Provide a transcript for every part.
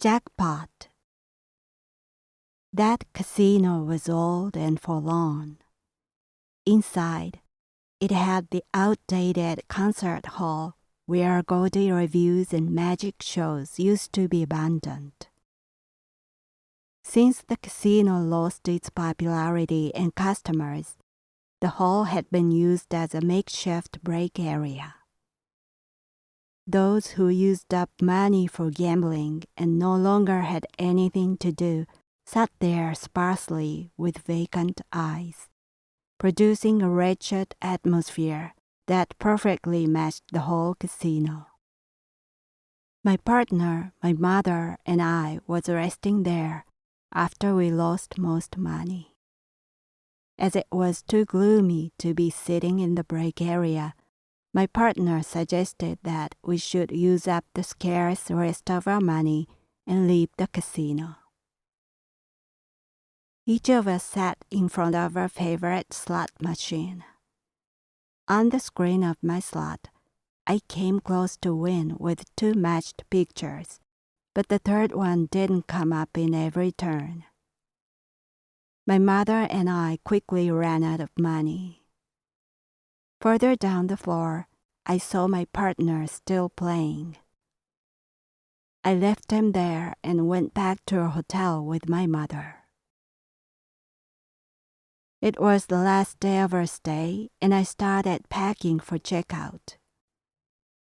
Jackpot. That casino was old and forlorn. Inside, it had the outdated concert hall where gaudy revues and magic shows used to be abandoned. Since the casino lost its popularity and customers, the hall had been used as a makeshift break area. Those who used up money for gambling and no longer had anything to do sat there sparsely with vacant eyes, producing a wretched atmosphere that perfectly matched the whole casino. My partner, my mother, and I was resting there after we lost most money. As it was too gloomy to be sitting in the break area, my partner suggested that we should use up the scarce rest of our money and leave the casino. Each of us sat in front of our favorite slot machine. On the screen of my slot, I came close to win with 2 matched pictures, but the third one didn't come up in every turn. My mother and I quickly ran out of money. Further down the floor, I saw my partner still playing. I left him there and went back to a hotel with my mother. It was the last day of our stay, and I started packing for checkout.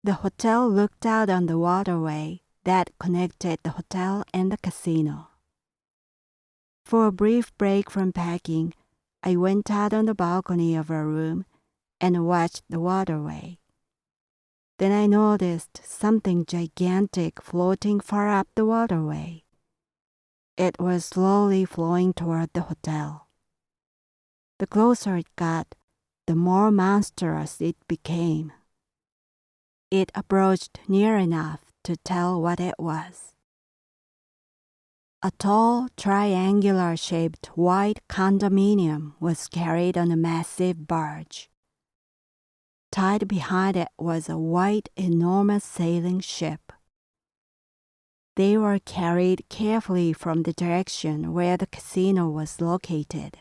The hotel looked out on the waterway that connected the hotel and the casino. For a brief break from packing, I went out on the balcony of our room and watched the waterway. Then I noticed something gigantic floating far up the waterway. It was slowly flowing toward the hotel. The closer it got, the more monstrous it became. It approached near enough to tell what it was. A tall, triangular-shaped white condominium was carried on a massive barge. Tied behind it was a white, enormous sailing ship. They were carried carefully from the direction where the casino was located.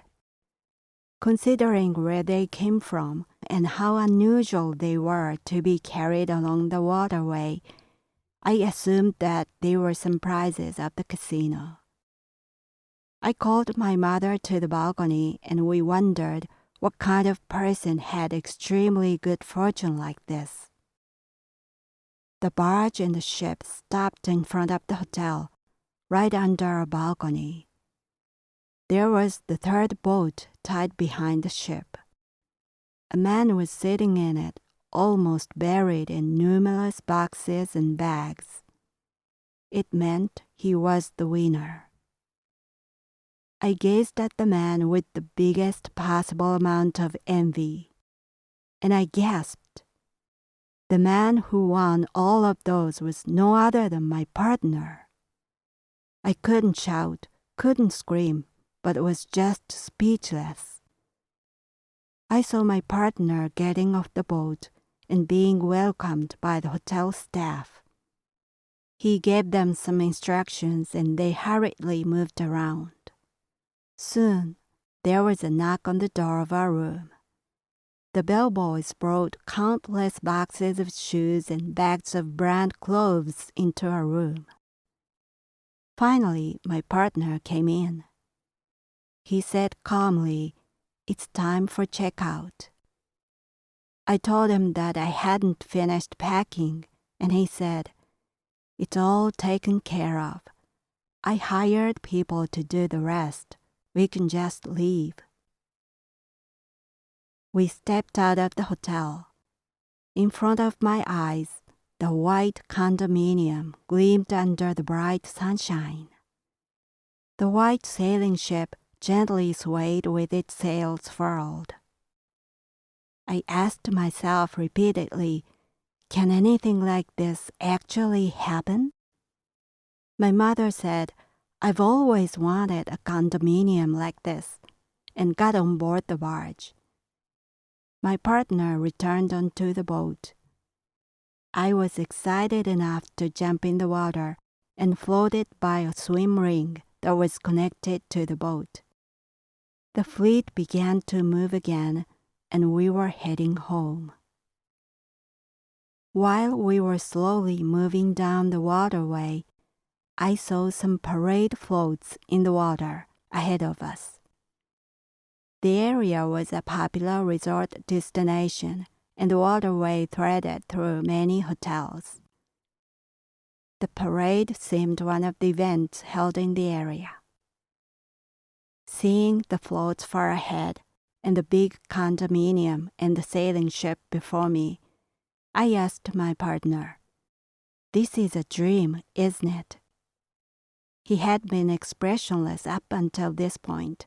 Considering where they came from and how unusual they were to be carried along the waterway, I assumed that they were some prizes of the casino. I called my mother to the balcony and we wondered what kind of person had extremely good fortune like this. The barge and the ship stopped in front of the hotel, right under our balcony. There was the third boat tied behind the ship. A man was sitting in it, almost buried in numerous boxes and bags. It meant he was the winner. I gazed at the man with the biggest possible amount of envy, and I gasped. The man who won all of those was no other than my partner. I couldn't shout, couldn't scream, but was just speechless. I saw my partner getting off the boat and being welcomed by the hotel staff. He gave them some instructions and they hurriedly moved around. Soon, there was a knock on the door of our room. The bellboys brought countless boxes of shoes and bags of brand clothes into our room. Finally, my partner came in. He said calmly, "It's time for checkout." I told him that I hadn't finished packing, and he said, "It's all taken care of. I hired people to do the rest. We can just leave." We stepped out of the hotel. In front of my eyes, the white condominium gleamed under the bright sunshine. The white sailing ship gently swayed with its sails furled. I asked myself repeatedly, can anything like this actually happen? My mother said, "I've always wanted a condominium like this," and got on board the barge. My partner returned onto the boat. I was excited enough to jump in the water and floated by a swim ring that was connected to the boat. The fleet began to move again, and we were heading home. While we were slowly moving down the waterway, I saw some parade floats in the water ahead of us. The area was a popular resort destination, and the waterway threaded through many hotels. The parade seemed one of the events held in the area. Seeing the floats far ahead and the big condominium and the sailing ship before me, I asked my partner, "This is a dream, isn't it?" He had been expressionless up until this point,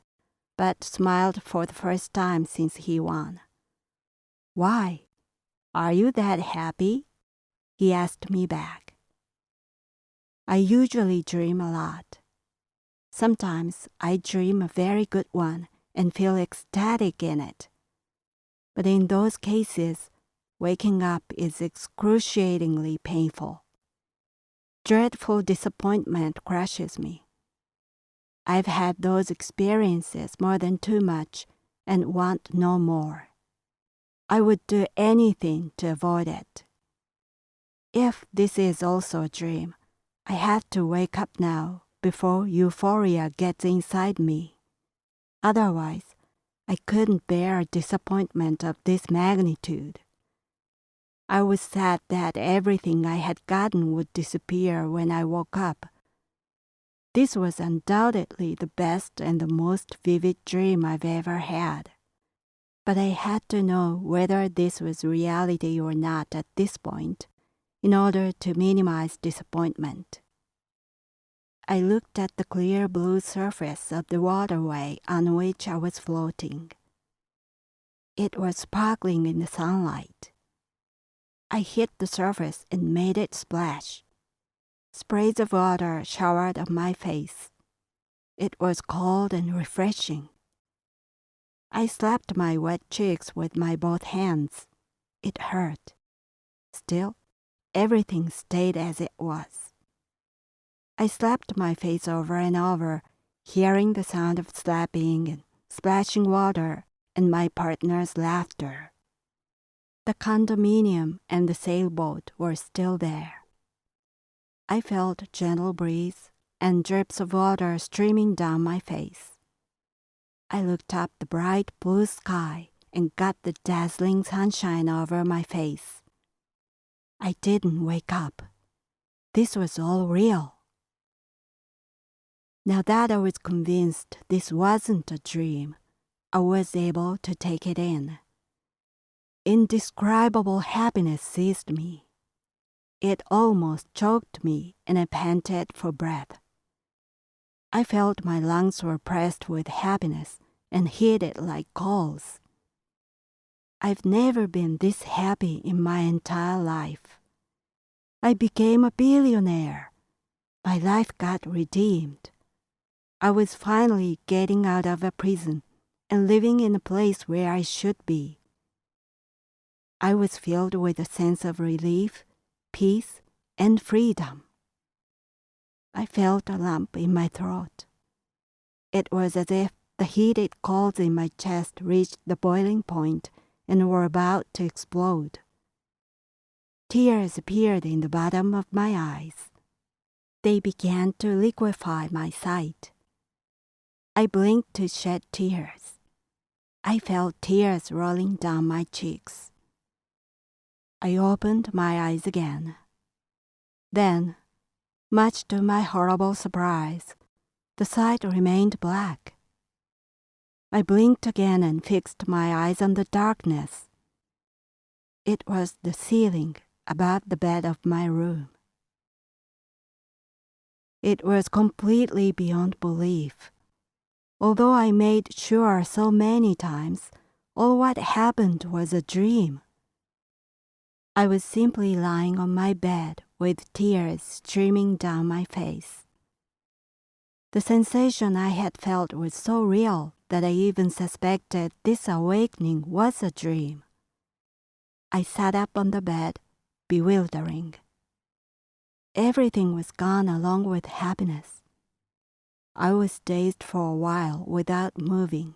but smiled for the first time since he won. "Why? Are you that happy?" he asked me back. I usually dream a lot. Sometimes I dream a very good one and feel ecstatic in it. But in those cases, waking up is excruciatingly painful. Dreadful disappointment crushes me. I've had those experiences more than too much and want no more. I would do anything to avoid it. If this is also a dream, I have to wake up now before euphoria gets inside me. Otherwise, I couldn't bear disappointment of this magnitude. I was sad that everything I had gotten would disappear when I woke up. This was undoubtedly the best and the most vivid dream I've ever had. But I had to know whether this was reality or not at this point in order to minimize disappointment. I looked at the clear blue surface of the waterway on which I was floating. It was sparkling in the sunlight. I hit the surface and made it splash. Sprays of water showered on my face. It was cold and refreshing. I slapped my wet cheeks with my both hands. It hurt. Still, everything stayed as it was. I slapped my face over and over, hearing the sound of slapping and splashing water and my partner's laughter. The condominium and the sailboat were still there. I felt a gentle breeze and drips of water streaming down my face. I looked up the bright blue sky and got the dazzling sunshine over my face. I didn't wake up. This was all real. Now that I was convinced this wasn't a dream, I was able to take it in. Indescribable happiness seized me. It almost choked me, and I panted for breath. I felt my lungs were pressed with happiness and heated like coals. I've never been this happy in my entire life. I became a billionaire. My life got redeemed. I was finally getting out of a prison and living in a place where I should be. I was filled with a sense of relief, peace, and freedom. I felt a lump in my throat. It was as if the heated coals in my chest reached the boiling point and were about to explode. Tears appeared in the bottom of my eyes. They began to liquefy my sight. I blinked to shed tears. I felt tears rolling down my cheeks. I opened my eyes again. Then, much to my horrible surprise, the sight remained black. I blinked again and fixed my eyes on the darkness. It was the ceiling above the bed of my room. It was completely beyond belief. Although I made sure so many times, all what happened was a dream. I was simply lying on my bed with tears streaming down my face. The sensation I had felt was so real that I even suspected this awakening was a dream. I sat up on the bed, bewildering. everything was gone along with happiness. I was dazed for a while without moving.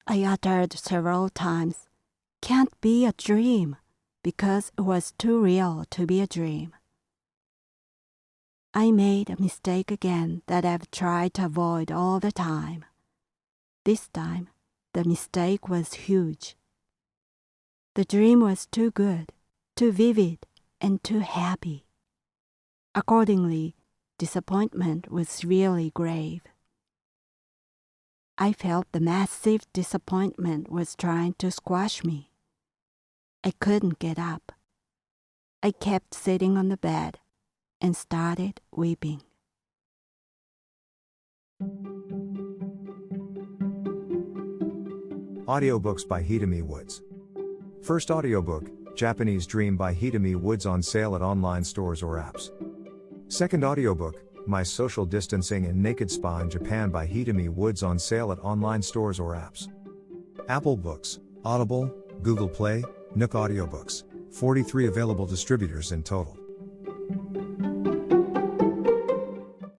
I uttered several times, "Can't be a dream," because it was too real to be a dream. I made a mistake again that I've tried to avoid all the time. This time, the mistake was huge. The dream was too good, too vivid, and too happy. Accordingly, disappointment was really grave. I felt the massive disappointment was trying to squash me. I couldn't get up. I kept sitting on the bed and started weeping. Audiobooks by Hitomi Woods. First audiobook, Japanese Dream by Hitomi Woods, on sale at online stores or apps. Second audiobook, My Social Distancing and Naked Spa in Japan by Hitomi Woods, on sale at online stores or apps. Apple Books, Audible, Google Play, Nook Audiobooks, 43 available distributors in total.